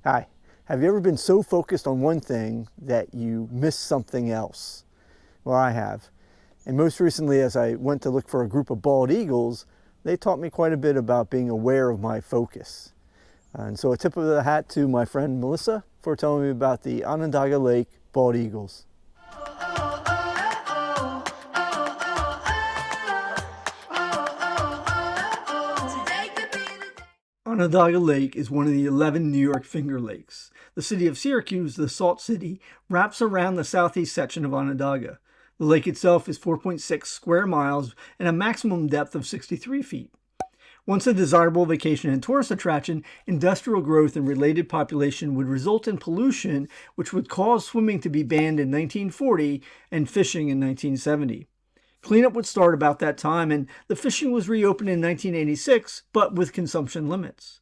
Hi. Have you ever been so focused on one thing that you miss something else? Well, I have. And most recently, as I went to look for a group of bald eagles, they taught me quite a bit about being aware of my focus. And so a tip of the hat to my friend Melissa for telling me about the Onondaga Lake bald eagles. Onondaga Lake is one of the 11 New York Finger Lakes. The city of Syracuse, the Salt City, wraps around the southeast section of Onondaga. The lake itself is 4.6 square miles and a maximum depth of 63 feet. Once a desirable vacation and tourist attraction, industrial growth and related population would result in pollution, which would cause swimming to be banned in 1940 and fishing in 1970. Cleanup would start about that time, and the fishing was reopened in 1986, but with consumption limits.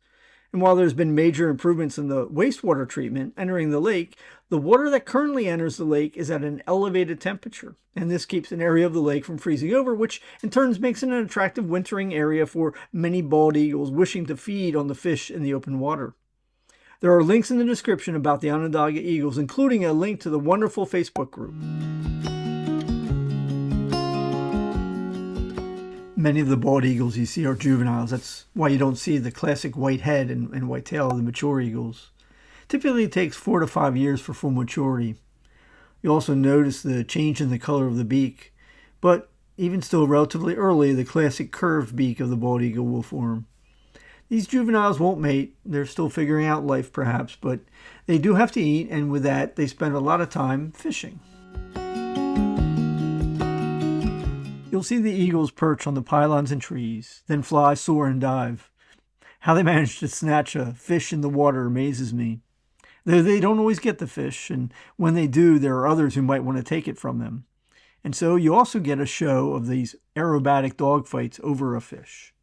And while there's been major improvements in the wastewater treatment entering the lake, the water that currently enters the lake is at an elevated temperature, and this keeps an area of the lake from freezing over, which in turn makes it an attractive wintering area for many bald eagles wishing to feed on the fish in the open water. There are links in the description about the Onondaga eagles, including a link to the wonderful Facebook group. Many of the bald eagles you see are juveniles. That's why you don't see the classic white head and white tail of the mature eagles. Typically it takes 4 to 5 years for full maturity. You also notice the change in the color of the beak, but even still relatively early, the classic curved beak of the bald eagle will form. These juveniles won't mate. They're still figuring out life perhaps, but they do have to eat, and with that they spend a lot of time fishing. You'll see the eagles perch on the pylons and trees, then fly, soar, and dive. How they manage to snatch a fish in the water amazes me. Though they don't always get the fish, and when they do, there are others who might want to take it from them. And so you also get a show of these aerobatic dogfights over a fish.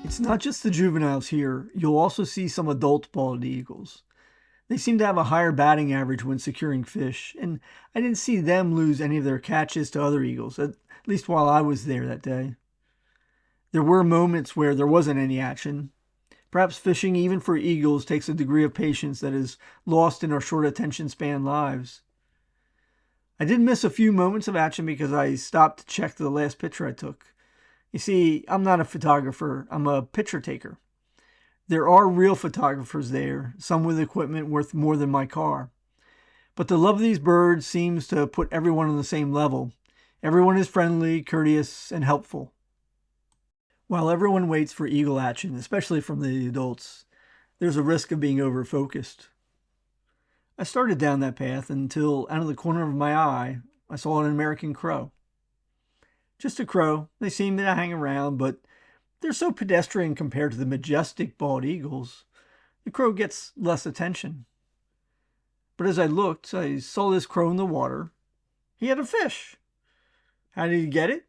It's not just the juveniles here. You'll also see some adult bald eagles. They seem to have a higher batting average when securing fish, and I didn't see them lose any of their catches to other eagles, at least while I was there that day. There were moments where there wasn't any action. Perhaps fishing, even for eagles, takes a degree of patience that is lost in our short attention span lives. I did miss a few moments of action because I stopped to check the last picture I took. You see, I'm not a photographer, I'm a picture taker. There are real photographers there, some with equipment worth more than my car. But the love of these birds seems to put everyone on the same level. Everyone is friendly, courteous, and helpful. While everyone waits for eagle action, especially from the adults, there's a risk of being over-focused. I started down that path until, out of the corner of my eye, I saw an American crow. Just a crow. They seem to hang around, but they're so pedestrian compared to the majestic bald eagles. The crow gets less attention. But as I looked, I saw this crow in the water. He had a fish. How did he get it?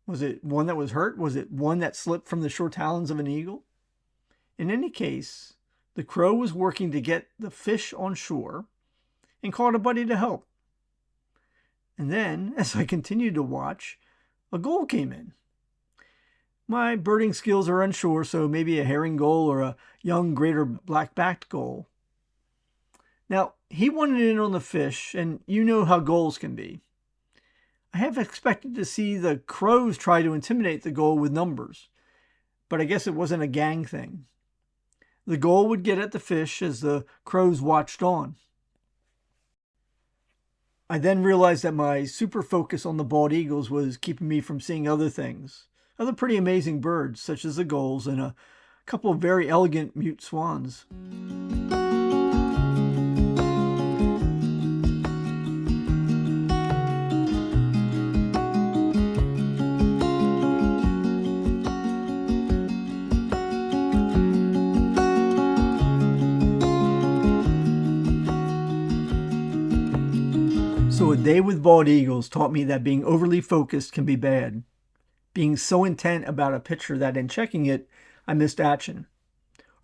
Was it one that was hurt? Was it one that slipped from the short talons of an eagle? In any case, the crow was working to get the fish on shore and called a buddy to help. And then, as I continued to watch, a gull came in. My birding skills are unsure, so maybe a herring gull or a young greater black-backed gull. Now, he wanted in on the fish, and you know how gulls can be. I have expected to see the crows try to intimidate the gull with numbers, but I guess it wasn't a gang thing. The gull would get at the fish as the crows watched on. I then realized that my super focus on the bald eagles was keeping me from seeing other things, other pretty amazing birds, such as the gulls and a couple of very elegant mute swans. So a day with bald eagles taught me that being overly focused can be bad. Being so intent about a picture that in checking it, I missed action.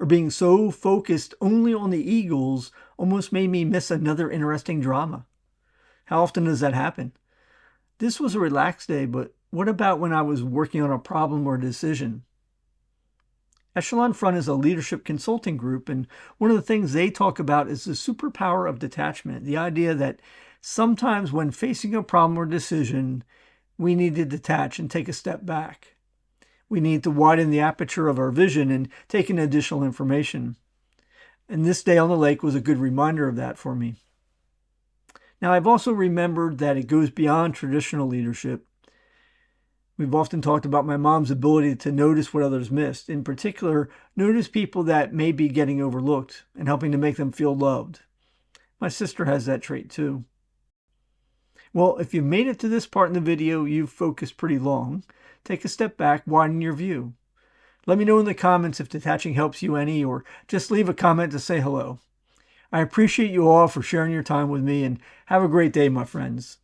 or being so focused only on the eagles almost made me miss another interesting drama. How often does that happen? This was a relaxed day, but what about when I was working on a problem or decision? Echelon Front is a leadership consulting group, and one of the things they talk about is the superpower of detachment, the idea that sometimes when facing a problem or decision, we need to detach and take a step back. We need to widen the aperture of our vision and take in additional information. And this day on the lake was a good reminder of that for me. Now, I've also remembered that it goes beyond traditional leadership. We've often talked about my mom's ability to notice what others missed. In particular, notice people that may be getting overlooked and helping to make them feel loved. My sister has that trait too. Well, if you've made it to this part in the video, you've focused pretty long. Take a step back, widen your view. Let me know in the comments if detaching helps you any, or just leave a comment to say hello. I appreciate you all for sharing your time with me, and have a great day, my friends.